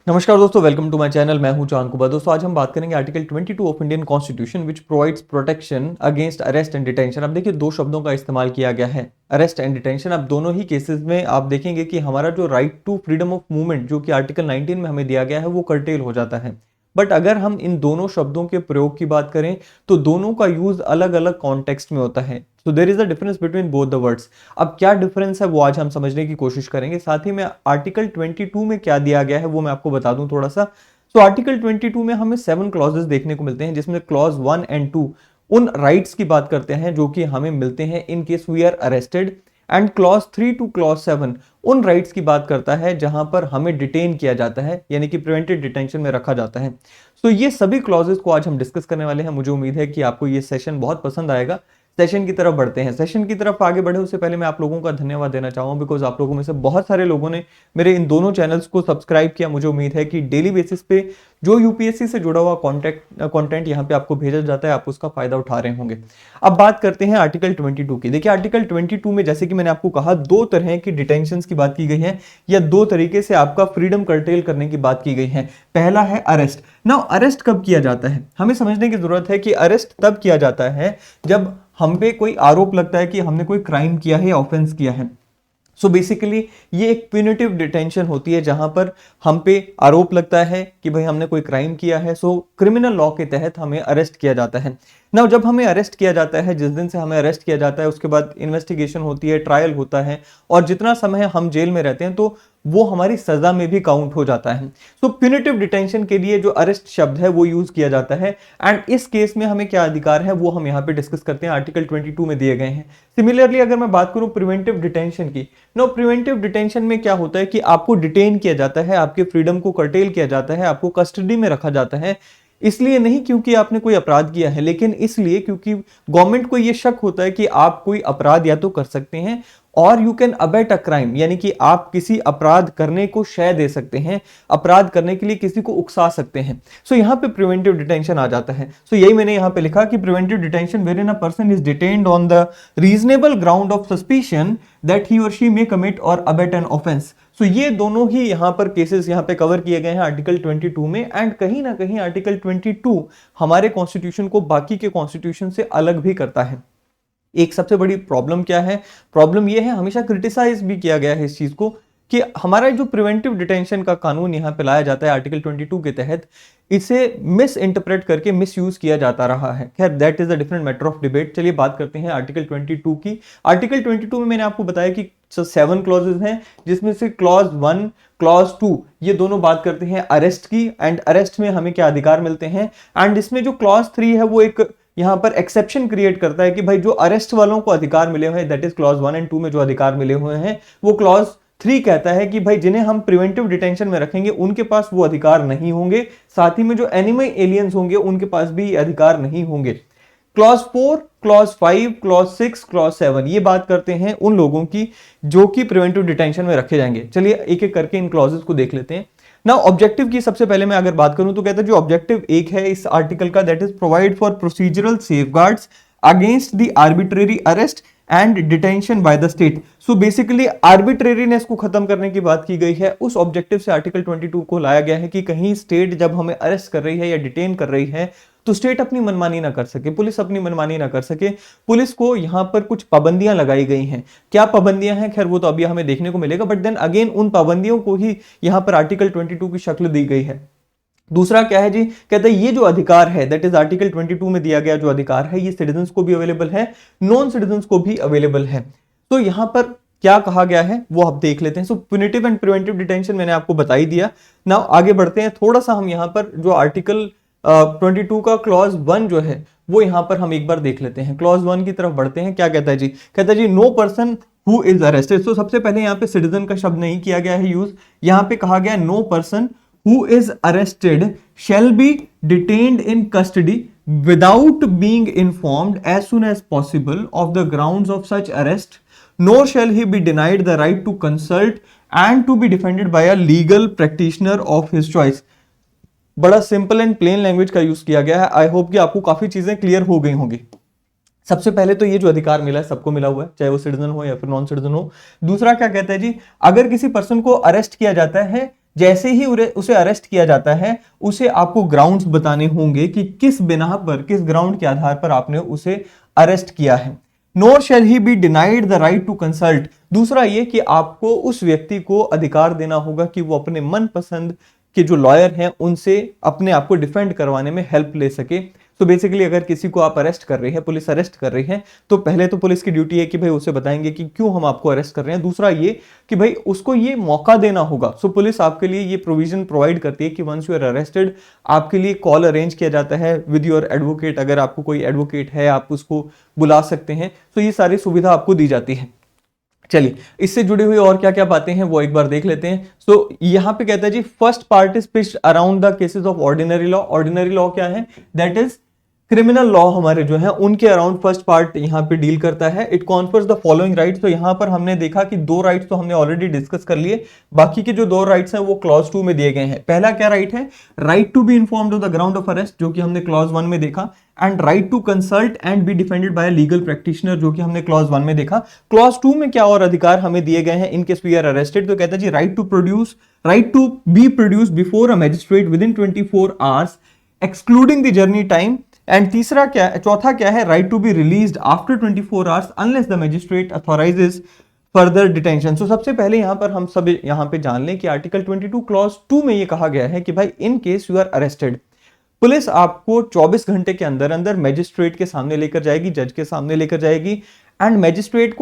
नमस्कार दोस्तों, welcome to my channel. मैं हूं चांद कुबा। दोस्तों, आज हम बात करेंगे article 22 of Indian constitution which provides protection against arrest and detention. अब देखिए, दो शब्दों का इस्तेमाल किया गया है, अरेस्ट एंड डिटेंशन। अब दोनों ही केसेस में आप देखेंगे कि हमारा जो right to freedom of movement जो कि आर्टिकल 19 में हमें दिया गया है वो कर्टेल हो जाता है। बट अगर हम इन दोनों शब्दों के प्रयोग की बात करें तो दोनों का यूज अलग अलग कॉन्टेक्स्ट में होता है। So there is a difference between both the words. अब क्या डिफरेंस है वो आज हम समझने की कोशिश करेंगे। साथ ही में आर्टिकल 22 में क्या दिया गया है वो मैं आपको बता दूं थोड़ा सा। तो आर्टिकल 22 में हमें 7 क्लॉजेस देखने को मिलते हैं, जिसमें क्लॉज 1 एंड 2 उन राइट्स की बात करते हैं जो कि हमें मिलते हैं in case we are arrested, and clause 3 to clause 7 उन राइट्स की बात करता है जहां पर हमें डिटेन किया जाता है, यानी कि प्रिवेंटेड डिटेंशन में रखा जाता है। तो ये सभी क्लॉजेस को आज हम डिस्कस करने वाले हैं। मुझे उम्मीद है कि आपको ये सेशन बहुत पसंद आएगा। सेशन की तरफ बढ़ते हैं। सेशन की तरफ आगे बढ़े उससे पहले मैं आप लोगों का धन्यवाद देना चाहूंगा, बिकॉज आप लोगों में से बहुत सारे लोगों ने मेरे इन दोनों चैनल्स को सब्सक्राइब किया। मुझे उम्मीद है कि डेली बेसिस पे जो यूपीएससी से जुड़ा हुआ कंटेंट यहाँ पे आपको भेजा जाता है, आप उसका फायदा उठा रहे होंगे। अब बात करते हैं आर्टिकल 22 की। देखिए, आर्टिकल 22 में जैसे कि मैंने आपको कहा, दो तरह की डिटेंशन की बात की गई है, या दो तरीके से आपका फ्रीडम कर्टेल करने की बात की गई है। पहला है अरेस्ट। नाउ अरेस्ट कब किया जाता है, हमें समझने की जरूरत है कि अरेस्ट तब किया जाता है जब हम पे कोई आरोप लगता है कि हमने कोई क्राइम किया है या ऑफेंस किया है। सो बेसिकली ये एक प्यूनिटिव डिटेंशन होती है जहां पर हम पे आरोप लगता है कि भाई हमने कोई क्राइम किया है। सो क्रिमिनल लॉ के तहत हमें अरेस्ट किया जाता है। ना जब हमें अरेस्ट किया जाता है, जिस दिन से हमें अरेस्ट किया जाता है उसके बाद इन्वेस्टिगेशन होती है, ट्रायल होता है, और जितना समय हम जेल में रहते हैं तो वो हमारी सजा में भी काउंट हो जाता है। सो प्यूनिटिव डिटेंशन के लिए जो अरेस्ट शब्द है वो यूज किया जाता है। एंड इस केस में हमें क्या अधिकार है वो हम यहाँ पे डिस्कस करते हैं, आर्टिकल 22 में दिए गए हैं। सिमिलरली अगर मैं बात करूं प्रिवेंटिव डिटेंशन की, नो प्रिवेंटिव डिटेंशन में क्या होता है कि आपको डिटेन किया जाता है, आपके फ्रीडम को कर्टेल किया जाता है, आपको कस्टडी में रखा जाता है। इसलिए नहीं क्योंकि आपने कोई अपराध किया है, लेकिन इसलिए क्योंकि गवर्नमेंट को यह शक होता है कि आप कोई अपराध या तो कर सकते हैं और you can abate a crime, यानी कि आप किसी अपराध करने को शय दे सकते हैं, अपराध करने के लिए किसी को उकसा सकते हैं। सो यहां पे प्रिवेंटिव डिटेंशन आ जाता है। सो यही मैंने यहां पे लिखा कि preventive detention wherein a person is detained on the reasonable ground of suspicion that he or she may commit or abet an offence. So ये दोनों ही यहां पर केसेस यहां पे कवर किए गए हैं आर्टिकल 22 में। एंड कहीं ना कहीं आर्टिकल 22 हमारे कॉन्स्टिट्यूशन को बाकी के कॉन्स्टिट्यूशन से अलग भी करता है। एक सबसे बड़ी प्रॉब्लम क्या है, प्रॉब्लम यह है, हमेशा क्रिटिसाइज भी किया गया है इस चीज को, कि हमारा जो प्रिवेंटिव डिटेंशन का कानून यहां पे लाया जाता है आर्टिकल 22 के तहत, इसे मिस इंटरप्रेट करके मिस यूज किया जाता रहा है। खैर, that is a different matter of debate. चलिए बात करते हैं आर्टिकल 22 की। आर्टिकल 22 में मैंने आपको बताया कि 7 क्लॉजेज हैं, जिसमें से क्लॉज 1 क्लॉज 2 ये दोनों बात करते हैं अरेस्ट की, एंड अरेस्ट में हमें क्या अधिकार मिलते हैं। एंड इसमें जो क्लॉज 3 है वो एक यहां पर एक्सेप्शन क्रिएट करता है कि भाई जो अरेस्ट वालों को अधिकार मिले हुए हैं, दैट इज क्लॉज 1 एंड 2 में जो अधिकार मिले हुए हैं, वो क्लॉज 3 कहता है कि भाई जिन्हें हम प्रिवेंटिव डिटेंशन में रखेंगे उनके पास वो अधिकार नहीं होंगे। साथ ही में जो एनिमी एलियंस होंगे उनके पास भी अधिकार नहीं होंगे। क्लॉज 4 क्लॉज 5 क्लॉज 6 क्लॉज 7 ये बात करते हैं उन लोगों की जो कि प्रिवेंटिव डिटेंशन में रखे जाएंगे। चलिए एक एक करके इन क्लॉजेस को देख लेते हैं। ना ऑब्जेक्टिव की सबसे पहले मैं अगर बात करूं तो कहता है जो ऑब्जेक्टिव एक है इस आर्टिकल का, that is provide for procedural safeguards against the arbitrary arrest and detention bye the state. So basically arbitrariness को खत्म करने की बात की गई है। उस ऑब्जेक्टिव से आर्टिकल 22 को लाया गया है कि कहीं स्टेट जब हमें अरेस्ट कर रही है या डिटेन कर रही है तो स्टेट अपनी मनमानी ना कर सके, पुलिस अपनी मनमानी ना कर सके। पुलिस को यहां पर कुछ पाबंदियां लगाई गई हैं। क्या पाबंदियां हैं, खैर वो तो अभी हमें देखने को मिलेगा, बट देन अगेन उन पाबंदियों को ही यहां पर आर्टिकल 22 की शक्ल दी गई है। दूसरा क्या है जी, कहते हैं ये जो अधिकार है दैट इज आर्टिकल 22 में दिया गया जो अधिकार है, ये सिटीजंस को भी अवेलेबल है, नॉन सिटीजंस को भी अवेलेबल है। तो यहां पर क्या कहा गया है वो आप देख लेते हैं। सो प्यूनिटिव एंड प्रिवेंटिव डिटेंशन मैंने आपको बता ही दिया। नाउ आगे बढ़ते हैं, थोड़ा सा हम यहां पर जो आर्टिकल 22 का क्लॉज 1 जो है वो यहां पर हम एक बार देख लेते हैं। क्लॉज 1 की तरफ बढ़ते हैं। क्या कहता है जी, कहता है जी no person who is arrested. तो सबसे पहले यहां पे सिटीजन का शब्द नहीं किया गया है यूज, यहां पे कहा गया no person who is arrested shall be detained in custody without being informed as soon as possible of the grounds of such arrest, nor shall he be denied the right to consult and to be defended by a legal practitioner of his choice। बड़ा simple and plain language का use किया गया है। I hope कि आपको काफी चीजें clear हो गई होंगी। सबसे पहले तो ये जो अधिकार मिला है सबको मिला हुआ है, चाहे वो सिटीजन हो या फिर नॉन सिटीजन हो। दूसरा क्या कहता है जी, अगर किसी पर्सन को अरेस्ट किया जाता है जैसे ही उसे अरेस्ट किया जाता है, उसे आपको ग्राउंड्स बताने होंगे कि किस बिना पर, किस ग्राउंड के आधार पर आपने उसे अरेस्ट किया है। Nor shall he be denied the right to consult. दूसरा ये कि आपको उस व्यक्ति को अधिकार देना होगा कि वो अपने मनपसंद के जो लॉयर हैं उनसे अपने आप को डिफेंड करवाने में हेल्प ले सके। तो बेसिकली अगर किसी को आप अरेस्ट कर रहे हैं, पुलिस अरेस्ट कर रही है, तो पहले तो पुलिस की ड्यूटी है कि भाई उसे बताएंगे कि क्यों हम आपको अरेस्ट कर रहे हैं। दूसरा ये कि भाई उसको ये मौका देना होगा। सो पुलिस आपके लिए ये प्रोविजन प्रोवाइड करती है कि वंस यू आर अरेस्टेड, आपके लिए कॉल अरेंज किया जाता है विद योर एडवोकेट। अगर आपको कोई एडवोकेट है, आप उसको बुला सकते हैं। तो ये सारी सुविधा आपको दी जाती है। चलिए, इससे जुड़ी हुई और क्या क्या बातें हैं वो एक बार देख लेते हैं। सो यहां पे कहता है जी, first part is pitched around the cases of ordinary law. Ordinary law क्या है? दैट इज क्रिमिनल लॉ हमारे जो है उनके अराउंड फर्स्ट पार्ट यहां पे डील करता है। It confers the following rights. तो यहां पर हमने देखा कि दो राइट्स तो हमने ऑलरेडी डिस्कस कर लिए, बाकी के जो दो राइट्स हैं वो क्लॉज 2 में दिए गए हैं। पहला क्या राइट है? Right to be informed of the ground of arrest, जो कि हमने क्लॉज 1 में देखा। And right to consult and be defended by legal practitioner, जो कि हमने क्लॉज 1 में देखा। क्लॉज 2 में क्या और अधिकार हमें दिए गए हैं in case we are arrested? तो कहता है जी, right to be produce before a magistrate within 24 hours excluding the journey time. And चौथा क्या है? Right to be released after 24 hours unless the magistrate authorises further detention. So सबसे पहले यहां पर हम सब यहां पे जान लें कि आर्टिकल 22 क्लॉज 2 में ये कहा गया है कि भाई in case you are arrested, police आपको 24 घंटे के अंदर अंदर मैजिस्ट्रेट के सामने लेकर जाएगी, जज के सामने लेकर जाएगी। एंड मैजिस्ट्रेट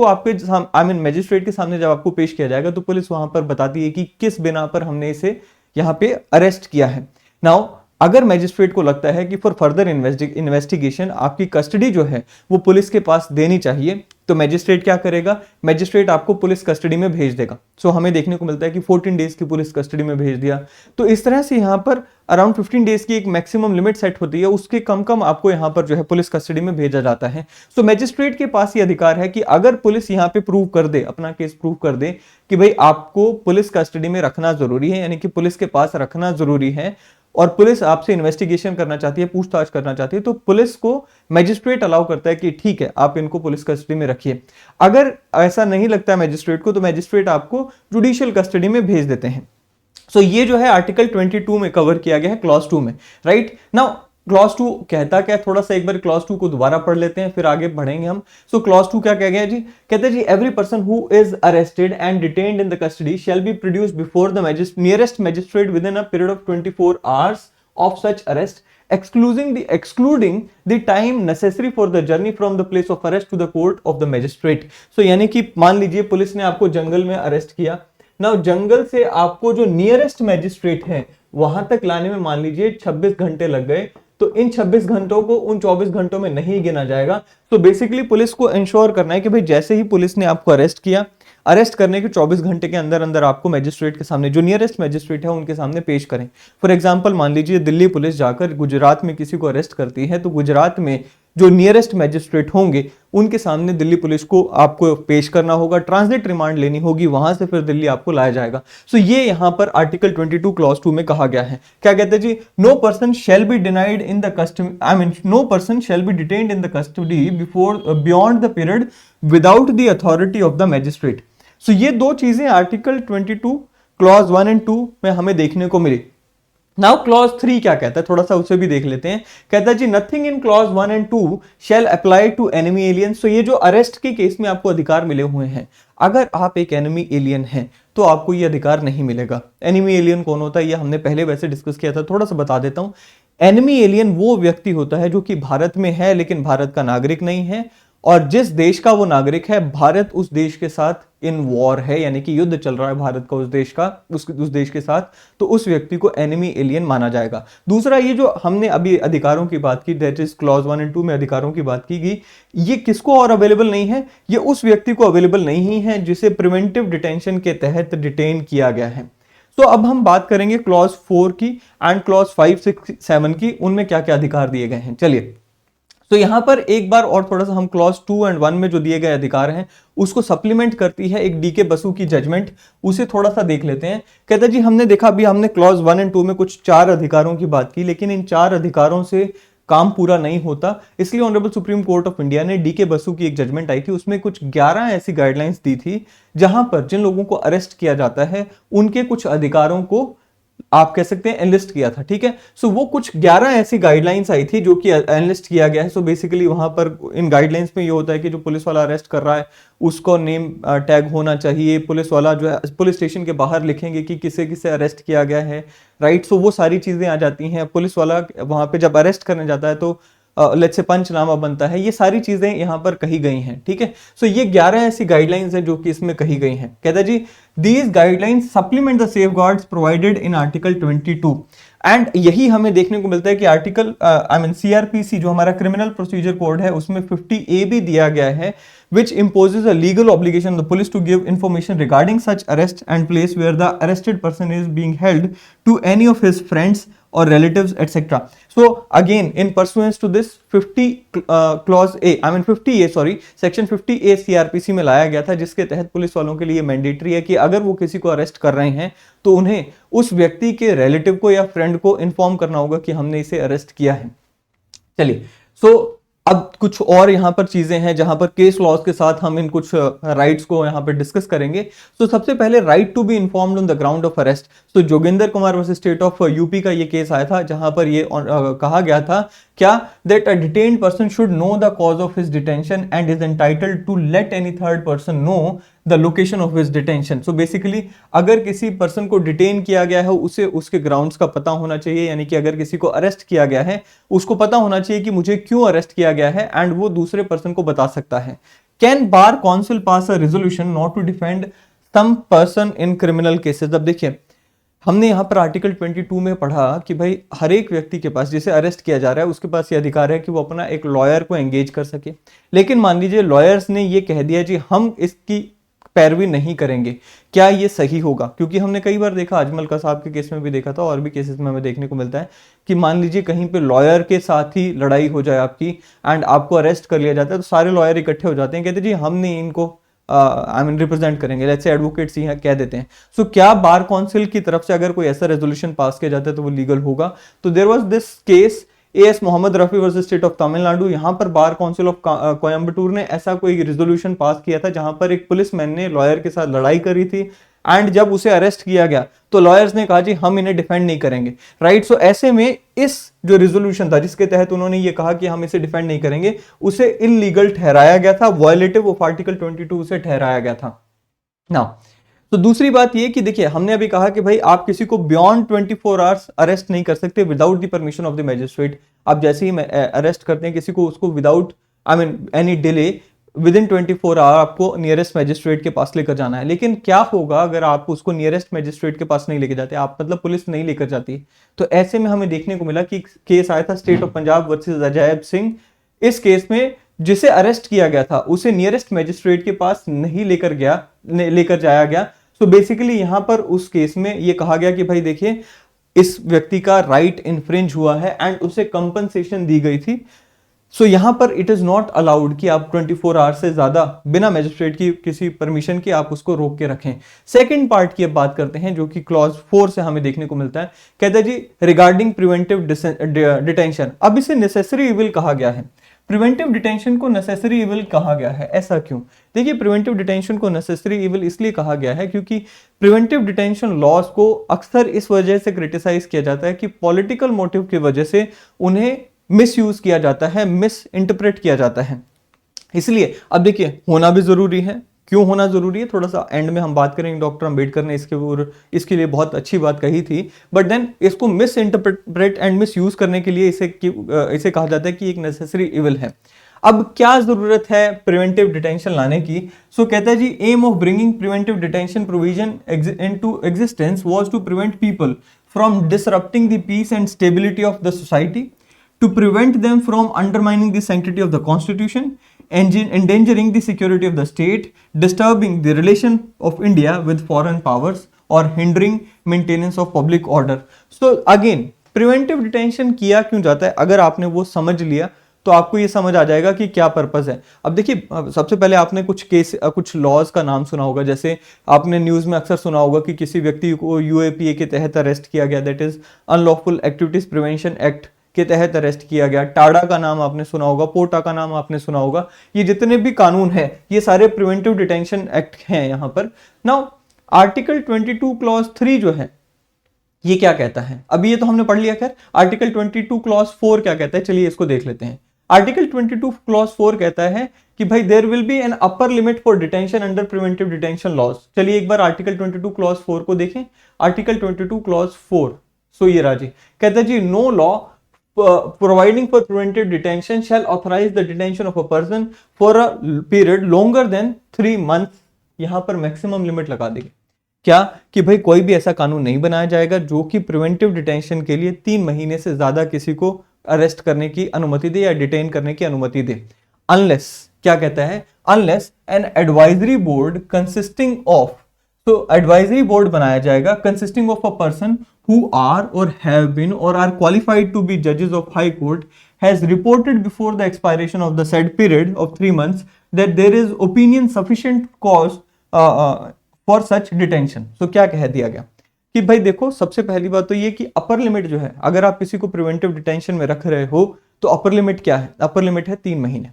के सामने जब आपको पेश किया जाएगा तो पुलिस वहां पर बताती है कि किस बिना पर हमने इसे यहां पे अरेस्ट किया है। नाउ अगर मैजिस्ट्रेट को लगता है कि फॉर फर्दर इन्वेस्टिगेशन आपकी कस्टडी जो है वो पुलिस के पास देनी चाहिए, तो मैजिस्ट्रेट क्या करेगा? मैजिस्ट्रेट आपको पुलिस कस्टडी में भेज देगा। सो हमें देखने को मिलता है कि 14 डेज की पुलिस कस्टडी में भेज दिया। तो इस तरह से यहाँ पर अराउंड 15 डेज की एक मैक्सिमम लिमिट सेट होती है, उसके कम कम आपको यहाँ पर जो है पुलिस कस्टडी में भेजा जाता है। सो मैजिस्ट्रेट के पास ये अधिकार है कि अगर पुलिस यहाँ पे प्रूव कर दे, अपना केस प्रूव कर दे कि भाई आपको पुलिस कस्टडी में रखना जरूरी है, यानी कि पुलिस के पास रखना जरूरी है, और पुलिस आपसे इन्वेस्टिगेशन करना चाहती है, पूछताछ करना चाहती है, तो पुलिस को मैजिस्ट्रेट अलाउ करता है कि ठीक है आप इनको पुलिस कस्टडी में रखिए। अगर ऐसा नहीं लगता है मैजिस्ट्रेट को, तो मैजिस्ट्रेट आपको जुडिशियल कस्टडी में भेज देते हैं। सो ये जो है आर्टिकल 22 में कवर किया गया है क्लॉज 2 में, राइट। नाउ क्लॉज 2 कहता क्या? थोड़ा सा एक बार क्लॉज 2 को दोबारा पढ़ लेते हैं, फिर आगे बढ़ेंगे हम। सो क्लॉज 2 क्या कह गया जी? कहते हैं जी, every person who is arrested and detained in the custody shall be produced before the nearest magistrate within a period of 24 hours of such arrest, excluding the time necessary for the journey from the place of arrest to the court of the magistrate। So यानी कि मान लीजिए police ने आपको जंगल में arrest किया। Now जंगल से आपको जो नियरेस्ट मैजिस्ट्रेट है वहां तक लाने में मान लीजिए 26 घंटे लग गए, तो इन 26 घंटों को उन 24 घंटों में नहीं गिना जाएगा। तो बेसिकली पुलिस को इंश्योर करना है कि भाई जैसे ही पुलिस ने आपको अरेस्ट किया, अरेस्ट करने के 24 घंटे के अंदर अंदर आपको मैजिस्ट्रेट के सामने, जो नियरेस्ट मैजिस्ट्रेट है उनके सामने पेश करें। फॉर एग्जांपल मान लीजिए दिल्ली पुलिस जाकर गुजरात में किसी को अरेस्ट करती है, तो गुजरात में जो नियरेस्ट मैजिस्ट्रेट होंगे उनके सामने दिल्ली पुलिस को आपको पेश करना होगा, ट्रांजिट रिमांड लेनी होगी, वहां से फिर दिल्ली आपको लाया जाएगा। सो ये यहां पर आर्टिकल 22 क्लॉज 2 में कहा गया है। क्या कहते हैं जी? No person shall be denied in the custody, no person shall be detained in the custody beyond the period without the authority of the magistrate. So ये दो चीजें आर्टिकल 22 क्लॉज 1 एंड 2 में हमें देखने को मिली। नाउ क्लॉज 3 क्या कहता है, थोड़ा सा उसे भी देख लेते हैं। कहता है जी, nothing in clause 1 and 2 shall apply to enemy alien. So ये जो अरेस्ट के केस में आपको अधिकार मिले हुए हैं, अगर आप एक एनिमी एलियन हैं तो आपको ये अधिकार नहीं मिलेगा। एनिमी एलियन कौन होता है ये हमने पहले वैसे डिस्कस किया था, थोड़ा सा बता देता हूं। एनिमी एलियन वो व्यक्ति होता है जो कि भारत में है लेकिन भारत का नागरिक नहीं है, और जिस देश का वो नागरिक है भारत उस देश के साथ इन वॉर है, यानी कि युद्ध चल रहा है भारत का उस देश के साथ, तो उस व्यक्ति को एनिमी एलियन माना जाएगा। दूसरा, ये जो हमने अभी अधिकारों की बात की, दैट इज क्लॉज 1 एंड 2 में अधिकारों की बात की गई, ये किसको और अवेलेबल नहीं है? ये उस व्यक्ति को अवेलेबल नहीं है जिसे प्रिवेंटिव डिटेंशन के तहत डिटेन किया गया है। तो अब हम बात करेंगे क्लॉज 4 की एंड क्लॉज 5, 6, 7 की, उनमें क्या क्या अधिकार दिए गए हैं। चलिए, तो यहां पर एक बार और थोड़ा सा हम क्लॉज 2 एंड 1 में जो दिए गए अधिकार हैं उसको सप्लीमेंट करती है एक डीके बसु की जजमेंट, उसे थोड़ा सा देख लेते हैं। कहते हैं जी, हमने देखा अभी हमने क्लॉज 1 एंड 2 में कुछ 4 अधिकारों की बात की, लेकिन इन 4 अधिकारों से काम पूरा नहीं होता, इसलिए honourable supreme court of India ने डीके बसु की एक जजमेंट आई थी, उसमें कुछ 11 ऐसी गाइडलाइंस दी थी जहां पर जिन लोगों को अरेस्ट किया जाता है उनके कुछ अधिकारों को आप कह सकते हैं एनलिस्ट किया था, ठीक है। सो वो कुछ 11 ऐसी गाइडलाइंस आई थी जो कि एनलिस्ट किया गया है। सो बेसिकली वहां पर इन गाइडलाइंस में ये होता है कि जो पुलिस वाला अरेस्ट कर रहा है उसको नेम टैग होना चाहिए, पुलिस वाला जो है पुलिस स्टेशन के बाहर लिखेंगे कि किसे किसे अरेस्ट किया गया है, राइट। सो वो सारी चीजें आ जाती हैं। पुलिस वाला वहां पे जब अरेस्ट करने जाता है तो लेट्स से पंचनामा बनता है, ये सारी चीजें यहां पर कही गई हैं, ठीक है। सो ये 11 ऐसी गाइडलाइंस हैं जो कि इसमें कही गई हैं। कहता है जी these guidelines supplement the safeguards provided in article 22 and यही हमें देखने को मिलता है कि आर्टिकल आई मीन सीआरपीसी जो हमारा क्रिमिनल प्रोसीजर कोड है उसमें 50A भी दिया गया है, which imposes a legal obligation on the police to give information regarding such arrest and place where the arrested person is being held to any of his friends or relatives, etc. So again, in pursuance to this 50A, section 50A CRPC में लाया गया था, जिसके तहत police वालों के लिए mandatory है कि अगर वो किसी को अरेस्ट कर रहे हैं तो उन्हें उस व्यक्ति के रिलेटिव को या फ्रेंड को इन्फॉर्म करना होगा कि हमने इसे अरेस्ट किया है। चलिए, सो अब कुछ और यहाँ पर चीजें हैं जहां पर केस लॉज के साथ हम इन कुछ राइट्स को यहाँ पर डिस्कस करेंगे। तो सबसे पहले right to be informed on the ground of arrest. तो Joginder Kumar versus state of UP का ये केस आया था जहां पर ये कहा गया था क्या, that a detained person should know the cause of his detention and is entitled to let any third person know the location of his detention. So basically अगर किसी पर्सन को डिटेन किया गया है उसे उसके ग्राउंड्स का पता होना चाहिए, यानी कि अगर किसी को अरेस्ट किया गया है उसको पता होना चाहिए कि मुझे क्यों अरेस्ट किया गया है एंड वो दूसरे पर्सन को बता सकता है। Can bar council pass a resolution not to defend some person in criminal cases. अब देखिए हमने यहाँ पर आर्टिकल 22 में पढ़ा कि भाई हर एक व्यक्ति के पास जिसे अरेस्ट किया जा रहा है उसके पास ये अधिकार है कि वो अपना एक लॉयर को एंगेज कर सके। लेकिन मान लीजिए लॉयर्स ने ये कह दिया जी हम इसकी पैरवी नहीं करेंगे, क्या ये सही होगा? क्योंकि हमने कई बार देखा, अजमल का साहब के केस में भी देखा था और भी केसेस में हमें देखने को मिलता है कि मान लीजिए कहीं पे लॉयर के साथ ही लड़ाई हो जाए आपकी एंड आपको अरेस्ट कर लिया जाता है तो सारे लॉयर इकट्ठे हो जाते हैं, कहते जी हम नहीं इनको आई मीन रिप्रेजेंट करेंगे, लेट्स से एडवोकेट्स ही कह देते हैं। सो क्या बार काउंसिल की तरफ से अगर कोई ऐसा रेजोल्यूशन पास किया जाता है तो वो लीगल होगा? तो there was this case A S Mohammad Rafi versus state of Tamil Nadu. यहां पर बार काउंसिल ऑफ कोयम्बटूर ने ऐसा कोई रिजोल्यूशन पास किया था जहां पर एक पुलिसमैन ने लॉयर के साथ लड़ाई करी थी एंड जब उसे अरेस्ट किया गया तो लॉयर्स ने कहा जी हम इन्हें डिफेंड नहीं करेंगे, राइट। सो ऐसे में इस जो रिजोल्यूशन था जिसके तहत उन्होंने ये कहा कि हम इसे डिफेंड नहीं करेंगे उसे इलीगल ठहराया गया था, वायलेटिव ऑफ आर्टिकल 22 उसे ठहराया गया था। नाउ तो दूसरी बात ये कि देखिए हमने अभी कहा कि भाई आप किसी को बियॉन्ड 24 आवर्स अरेस्ट नहीं कर सकते without the permission of the magistrate. आप जैसे ही अरेस्ट करते हैं किसी को उसको without I mean any delay within 24 hour आपको नियरेस्ट मैजिस्ट्रेट के पास लेकर जाना है। लेकिन क्या होगा अगर आप उसको नियरेस्ट मैजिस्ट्रेट के पास नहीं लेकर जाते, आप मतलब पुलिस नहीं लेकर जाती? तो ऐसे में हमें देखने को मिला कि केस आया था state of Punjab versus Ajaib Singh. इस केस में जिसे अरेस्ट किया गया था उसे नियरेस्ट मैजिस्ट्रेट के पास नहीं लेकर जाया गया। तो बेसिकली यहां पर उस केस में यह कहा गया कि भाई देखिए इस व्यक्ति का राइट इन्फ्रिंज हुआ है एंड उसे कंपनसेशन दी गई थी। सो यहां पर इट इज नॉट अलाउड कि आप 24 आवर से ज्यादा बिना मैजिस्ट्रेट की किसी परमिशन के आप उसको रोक के रखें। सेकंड पार्ट की अब बात करते हैं जो कि क्लॉज 4 से हमें देखने को मिलता है। कहता है जी रिगार्डिंग प्रिवेंटिव डिटेंशन, अब इसे नेसेसरी इविल कहा गया है। प्रिवेंटिव डिटेंशन को नेसेसरी इविल कहा गया है, ऐसा क्यों? देखिए प्रिवेंटिव डिटेंशन को नेसेसरी इविल इसलिए कहा गया है क्योंकि प्रिवेंटिव डिटेंशन लॉज को अक्सर इस वजह से क्रिटिसाइज किया जाता है कि पॉलिटिकल मोटिव की वजह से उन्हें मिस यूज किया जाता है, मिस इंटरप्रेट किया जाता है। इसलिए अब देखिए होना भी जरूरी है। क्यों होना जरूरी है थोड़ा सा एंड में हम बात करेंगे। डॉक्टर अंबेडकर ने इसके लिए बहुत अच्छी बात कही थी, बट देन इसको miss interpret and miss use करने के लिए इसे कहा जाता है कि एक नेसेसरी इविल है। अब क्या जरूरत है प्रिवेंटिव डिटेंशन लाने की? सो कहता है the aim of bringing preventive detention provision into existence was to prevent people from disrupting the peace and stability of the society, to prevent them from undermining the sanctity of the constitution, endangering the security of the state, disturbing the relation of India with foreign powers, or hindering maintenance of public order. So again, preventive detention किया क्यों जाता है? अगर आपने वो समझ लिया तो आपको ये समझ आ जाएगा कि क्या पर्पस है। अब देखिए सबसे पहले आपने कुछ लॉज का नाम सुना होगा, जैसे आपने न्यूज में अक्सर सुना होगा कि किसी व्यक्ति को यूएपीए के तहत अरेस्ट किया गया, that is unlawful activities prevention act के तहत अरेस्ट किया गया। टाडा का नाम आपने सुना होगा, पोटा का नाम आपने सुना होगा। ये जितने भी कानून हैं ये सारे प्रिवेंटिव डिटेंशन एक्ट हैं यहाँ पर। नाउ आर्टिकल 22 क्लॉज 3 जो है ये क्या कहता है, अभी ये तो हमने पढ़ लिया। खैर आर्टिकल 22 क्लॉज 4 क्या कहता है, चलिए इसको देख लेते हैं। आर्टिकल 22 क्लॉज 4 कहता है कि भाई there will be an upper limit for detention under preventive detention laws. चलिए एक बार आर्टिकल 22 क्लॉज 4 को देखें। आर्टिकल 22 क्लॉज 4, सो ये राजी कहता है जी, no law providing for preventive detention shall authorize the detention of a person for a period longer than 3 months। यहां पर मैक्सिमम लिमिट लगा देंगे क्या कि भाई कोई भी ऐसा कानून नहीं बनाया जाएगा जो कि प्रिवेंटिव डिटेंशन के लिए 3 महीने से ज्यादा किसी को अरेस्ट करने की अनुमति दे या डिटेन करने की अनुमति दे, अनलेस, क्या कहता है, unless N advisory board consisting of, तो एडवाइजरी बोर्ड बनाया जाएगा consisting of a person who are or have been or are qualified to be judges of high court has reported before the expiration of the said period of 3 months that there is opinion sufficient cause for such detention। तो क्या कह दिया गया कि भाई देखो, सबसे पहली बात तो ये कि अपर लिमिट जो है, अगर आप किसी को प्रिवेंटिव डिटेंशन में रख रहे हो तो अपर लिमिट क्या है, अपर लिमिट है 3 महीने।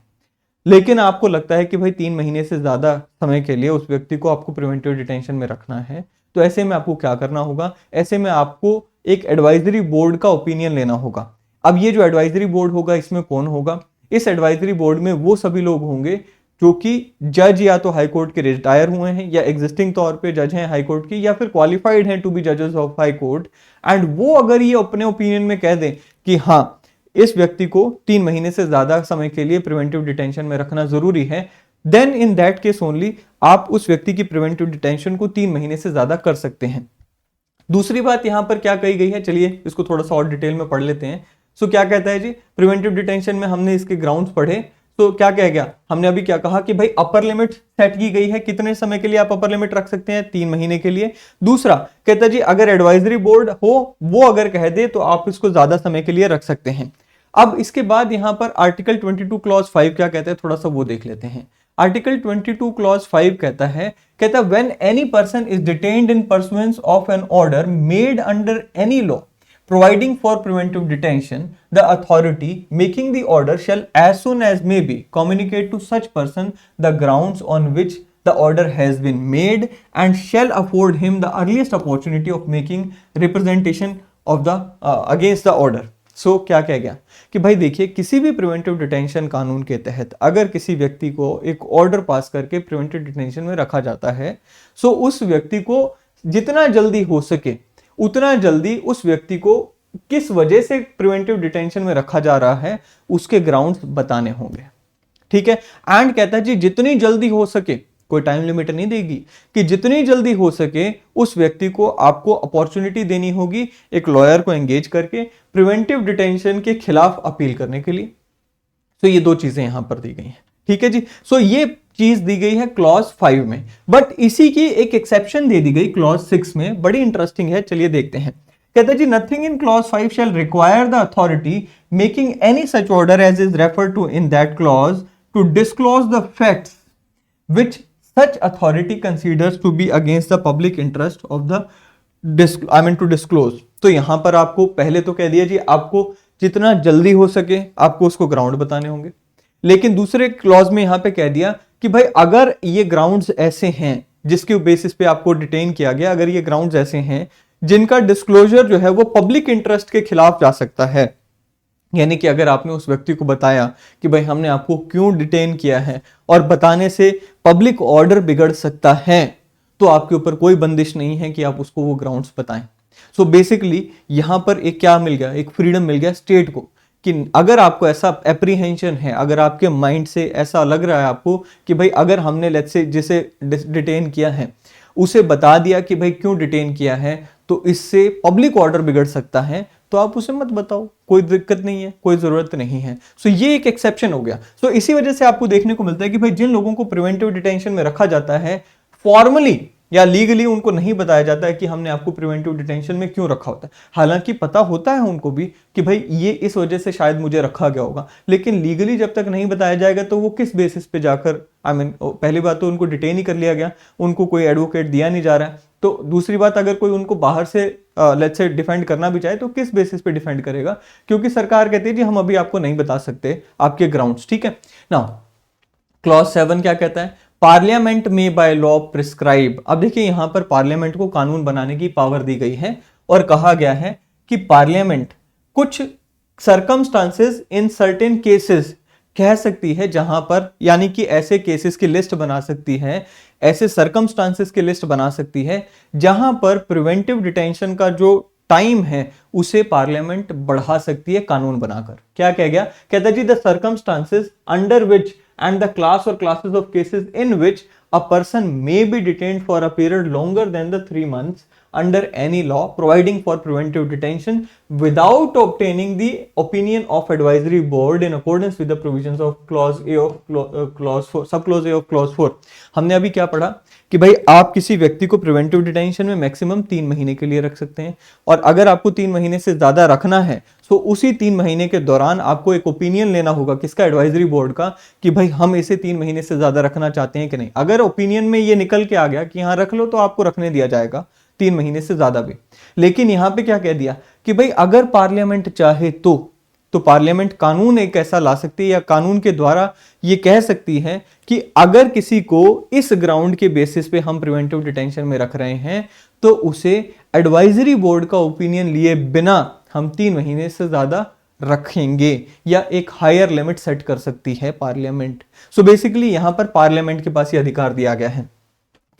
लेकिन आपको लगता है कि भाई 3 महीने से ज्यादा समय के लिए उस व्यक्ति को आपको प्रिवेंटिव डिटेंशन में रखना है, तो ऐसे में आपको क्या करना होगा, ऐसे में आपको एक एडवाइजरी बोर्ड का ओपिनियन लेना होगा। अब ये जो एडवाइजरी बोर्ड होगा इसमें कौन होगा, इस एडवाइजरी बोर्ड में वो सभी लोग होंगे जो कि जज या तो हाई कोर्ट के रिटायर हुए हैं या एग्जिस्टिंग तौर पे जज हैं हाई कोर्ट की या फिर क्वालिफाइड हैं टू बी जजेस ऑफ हाई कोर्ट। एंड वो अगर ये अपने ओपिनियन में कह दें कि हाँ इस व्यक्ति को 3 महीने से ज्यादा समय के लिए प्रिवेंटिव डिटेंशन में रखना जरूरी है, then in that case only आप उस व्यक्ति की प्रिवेंटिव डिटेंशन को 3 महीने से ज्यादा कर सकते हैं। दूसरी बात यहां पर क्या कही गई है, चलिए इसको थोड़ा सा और डिटेल में पढ़ लेते हैं। सो क्या कहता है जी, प्रिवेंटिव डिटेंशन में हमने इसके ग्राउंड्स पढ़े, तो क्या कह गया, हमने अभी क्या कहा कि भाई अपर लिमिट सेट की गई है, कितने समय के लिए आप अपर लिमिट रख सकते हैं, 3 महीने के लिए। दूसरा कहता है जी, अगर एडवाइजरी बोर्ड हो वो अगर कह दे तो आप इसको ज्यादा समय के लिए रख सकते हैं। अब इसके बाद यहां पर आर्टिकल 22 क्लॉज 5 क्या कहता है, थोड़ा सा वो देख लेते हैं। आर्टिकल 22 क्लॉज 5 कहता है when any person is detained in pursuance of an order made under any law providing for preventive detention, the authority making the order shall as soon as may be communicate to such person the grounds on which the order has been made and shall afford him the earliest opportunity of making representation of the against the order। सो क्या कह गया कि भाई देखिए, किसी भी preventive detention कानून के तहत अगर किसी व्यक्ति को एक ऑर्डर पास करके प्रिवेंटिव डिटेंशन में रखा जाता है, सो उस व्यक्ति को जितना जल्दी हो सके उतना जल्दी उस व्यक्ति को किस वजह से प्रिवेंटिव डिटेंशन में रखा जा रहा है उसके ग्राउंड्स बताने होंगे, ठीक है। एंड कहता है जी जितनी जल्दी हो सके, कोई टाइम लिमिट नहीं देगी, कि जितनी जल्दी हो सके उस व्यक्ति को आपको अपॉर्चुनिटी देनी होगी एक लॉयर को एंगेज करके प्रिवेंटिव डिटेंशन के खिलाफ अपील करने के लिए। तो ये 2 चीजें यहां पर दी गई हैं, ठीक है जी। सो ये चीज दी गई है क्लॉज 5 में, बट इसी की एक एक्सेप्शन दे दी गई क्लॉज 6 में, बड़ी इंटरेस्टिंग है, चलिए देखते हैं। कहता है जी, nothing in clause 5 shall require the authority making any such order as is referred to in that clause to disclose the facts which such authority considers to be against the public interest of the to disclose. तो यहां पर आपको पहले तो कह दिया जी, आपको जितना जल्दी हो सके आपको उसको ग्राउंड बताने होंगे, लेकिन दूसरे क्लॉज में यहां पे कह दिया कि भाई अगर ये ग्राउंड्स ऐसे हैं जिसके बेसिस पे आपको डिटेन किया गया, अगर ये ग्राउंड्स ऐसे हैं जिनका डिस्क्लोजर जो है वो पब्लिक इंटरेस्ट के खिलाफ जा सकता है, यानी कि अगर आपने उस व्यक्ति को बताया कि भाई हमने आपको क्यों डिटेन किया है और बताने से पब्लिक ऑर्डर बिगड़ सकता है, तो आपके ऊपर कोई बंदिश नहीं है कि आप उसको वो ग्राउंड्स बताएं। सो बेसिकली यहां पर एक क्या मिल गया, एक फ्रीडम मिल गया स्टेट को कि अगर आपको ऐसा एप्रीहेंशन है, अगर आपके माइंड से ऐसा लग रहा है आपको कि भाई अगर हमने लेट्स से जिसे डिटेन किया है उसे बता दिया कि भाई क्यों डिटेन किया है तो इससे पब्लिक ऑर्डर बिगड़ सकता है, तो आप उसे मत बताओ, कोई दिक्कत नहीं है, कोई जरूरत नहीं है। सो ये एक एक्सेप्शन हो गया। सो इसी वजह से आपको देखने को मिलता है कि भाई जिन लोगों को प्रिवेंटिव डिटेंशन में रखा जाता है फॉर्मली या लीगली उनको नहीं बताया जाता है कि हमने आपको प्रिवेंटिव डिटेंशन में क्यों रखा होता है। हालांकि पता होता है उनको भी कि भाई ये इस वजह से शायद मुझे रखा गया होगा, लेकिन लीगली जब तक नहीं बताया जाएगा तो वो किस बेसिस पे जाकर पहली बात तो उनको डिटेन ही कर लिया गया, उनको कोई एडवोकेट दिया नहीं जा रहा है। तो दूसरी बात, अगर कोई उनको बाहर से लेट्स से डिफेंड करना भी चाहे तो किस बेसिस पे डिफेंड करेगा, क्योंकि सरकार कहती है जी हम अभी आपको नहीं बता सकते आपके ग्राउंड्स, ठीक है ना। क्लॉज 7 क्या कहता है, पार्लियामेंट में बाय लॉ प्रिस्क्राइब। अब देखिए यहां पर पार्लियामेंट को कानून बनाने की पावर दी गई है और कहा गया है कि पार्लियामेंट कुछ सर्कमस्टांसेस इन सर्टेन केसेस कह सकती है जहां पर, यानी कि ऐसे केसेस की लिस्ट बना सकती है, ऐसे सर्कमस्टांसेस की लिस्ट बना सकती है जहां पर प्रिवेंटिव डिटेंशन का जो टाइम है उसे पार्लियामेंट बढ़ा सकती है कानून बनाकर। क्या कह गया? कहता जी the circumstances under which and the class और classes of cases in which a person may be detained for a period longer than the 3 months under any law providing for preventive detention without obtaining the opinion of advisory board in accordance with the provisions of clause A of clause 4 subclause A of clause 4। हमने अभी क्या पढ़ा कि भाई आप किसी व्यक्ति को प्रिवेंटिव डिटेंशन में मैक्सिमम 3 महीने के लिए रख सकते हैं, और अगर आपको 3 महीने से ज्यादा रखना है तो उसी 3 महीने के दौरान आपको एक ओपिनियन लेना होगा, किसका? एडवाइजरी बोर्ड का, कि भाई हम इसे 3 महीने से ज्यादा रखना चाहते हैं कि नहीं। अगर ओपिनियन में ये निकल के आ गया कि हाँ रख लो, तो आपको रखने दिया जाएगा 3 महीने से ज्यादा भी। लेकिन यहां पे क्या कह दिया कि भाई अगर पार्लियामेंट चाहे तो पार्लियामेंट कानून एक ऐसा ला सकती है या कानून के द्वारा ये कह सकती है कि अगर किसी को इस ग्राउंड के बेसिस पे हम प्रिवेंटिव डिटेंशन में रख रहे हैं तो उसे एडवाइजरी बोर्ड का ओपिनियन लिए बिना हम 3 महीने से ज्यादा रखेंगे, या एक हायर लिमिट सेट कर सकती है पार्लियामेंट। सो बेसिकली यहां पर पार्लियामेंट के पास ये अधिकार दिया गया है।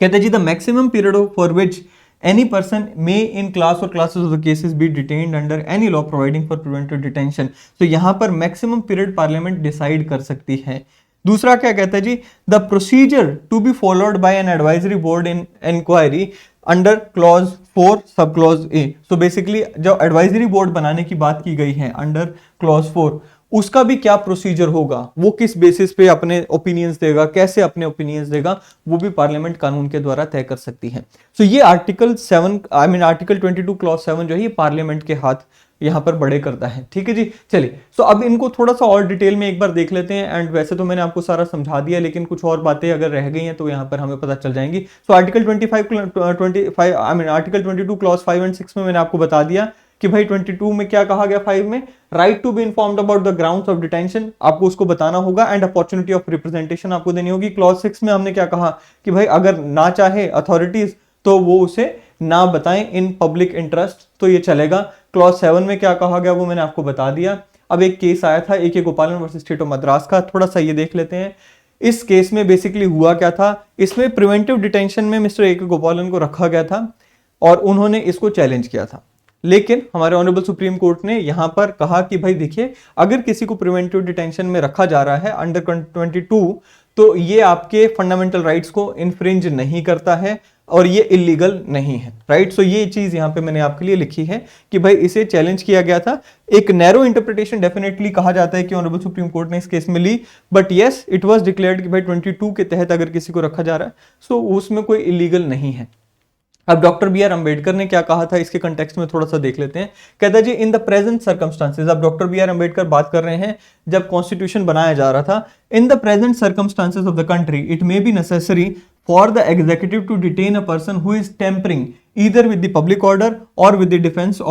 कहते जी the maximum period for which any person may in class or classes of the cases be detained under any law providing for preventive detention। तो यहां पर मैक्सिमम पीरियड पार्लियामेंट डिसाइड कर सकती है। दूसरा क्या कहता है जी? The procedure to be followed by an advisory board in inquiry under clause 4 sub clause A. So basically जो एडवाइजरी बोर्ड बनाने की बात की गई है अंडर क्लॉज 4, उसका भी क्या प्रोसीजर होगा, वो किस बेसिस पे अपने ओपिनियंस देगा, कैसे अपने ओपिनियंस देगा, वो भी पार्लियामेंट कानून के द्वारा तय कर सकती है। सो ये आर्टिकल 7 आर्टिकल 22 क्लॉज 7 जो है ये पार्लियामेंट के हाथ यहां पर बड़े करता है। ठीक है जी, चलिए सो अब इनको थोड़ा सा और डिटेल में एक बार देख लेते हैं। एंड वैसे तो मैंने आपको सारा समझा दिया, लेकिन कुछ और बातें अगर रह गई हैं तो यहां पर हमें पता चल जाएंगी। So article 25 article 22 clause 5 and 6 में मैंने आपको बता दिया कि भाई 22 में क्या कहा गया, 5 में right to be informed about the grounds of detention, आपको उसको बताना होगा, एंड अपॉर्चुनिटी ऑफ रिप्रेजेंटेशन आपको देनी होगी। क्लॉज 6 में हमने क्या कहा कि भाई अगर ना चाहे अथॉरिटीज तो वो उसे ना बताएं इन पब्लिक इंटरेस्ट, तो ये चलेगा। क्लॉज 7 में क्या कहा गया वो मैंने आपको बता दिया। अब एक केस आया था ए के गोपालन वर्सेस स्टेट ऑफ मद्रास का, थोड़ा सा ये देख लेते हैं। इस केस में बेसिकली हुआ क्या था, इसमें प्रिवेंटिव डिटेंशन में मिस्टर ए के गोपालन को रखा गया था और उन्होंने इसको चैलेंज किया था। लेकिन हमारे ऑनरेबल सुप्रीम कोर्ट ने यहां पर कहा कि भाई देखिए अगर किसी को प्रिवेंटिव डिटेंशन में रखा जा रहा है अंडर 22 तो ये आपके फंडामेंटल राइट्स को इन्फ्रिंज नहीं करता है और ये इलीगल नहीं है। राइट, सो ये चीज यहां पे मैंने आपके लिए लिखी है कि भाई इसे चैलेंज किया गया था। एक नैरो इंटरप्रिटेशन डेफिनेटली कहा जाता है कि ऑनरेबल सुप्रीम कोर्ट ने इस केस में ली, but yes it was declared कि भाई 22 के तहत अगर किसी को रखा जा रहा है सो उसमें कोई इलीगल नहीं है। अब डॉक्टर बी आर अंबेडकर ने क्या कहा था इसके कंटेक्स्ट में थोड़ा सा देख लेते हैं। कहता है जी इन द प्रेजेंट सर्कमस्टांसेस, अब डॉक्टर बी आर अंबेडकर बात कर रहे हैं जब कॉन्स्टिट्यूशन बनाया जा रहा था। In the present circumstances of the country it may be necessary for the executive to detain a person who is tampering either with the public order और with the defence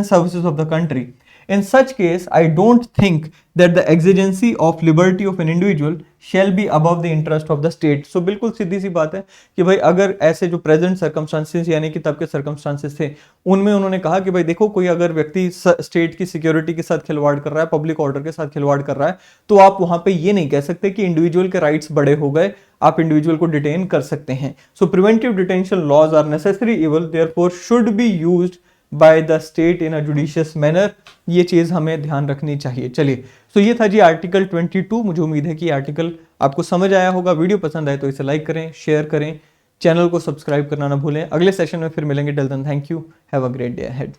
services of the country. In such case, I don't think that the exigency of liberty of an individual shall be above the interest of the state। So बिल्कुल सीधी सी बात है कि भाई अगर ऐसे जो present circumstances यानी कि तब के सर्कमस्टांसेस थे उनमें उन्होंने कहा कि भाई देखो कोई अगर व्यक्ति स्टेट की सिक्योरिटी के साथ खिलवाड़ कर रहा है, पब्लिक ऑर्डर के साथ खिलवाड़ कर रहा है, तो आप वहां पे ये नहीं कह सकते कि इंडिविजुअल के राइट्स बड़े हो गए, आप इंडिविजुअल को डिटेन कर सकते हैं। So preventive detention laws are necessary evil, therefore should be used by the state in a judicious manner. ये चीज हमें ध्यान रखनी चाहिए। चलिए सो ये था जी आर्टिकल 22। मुझे उम्मीद है कि आर्टिकल आपको समझ आया होगा। वीडियो पसंद आए तो इसे लाइक करें, शेयर करें, चैनल को सब्सक्राइब करना ना भूलें। अगले सेशन में फिर मिलेंगे। Till then thank you, have a great day ahead.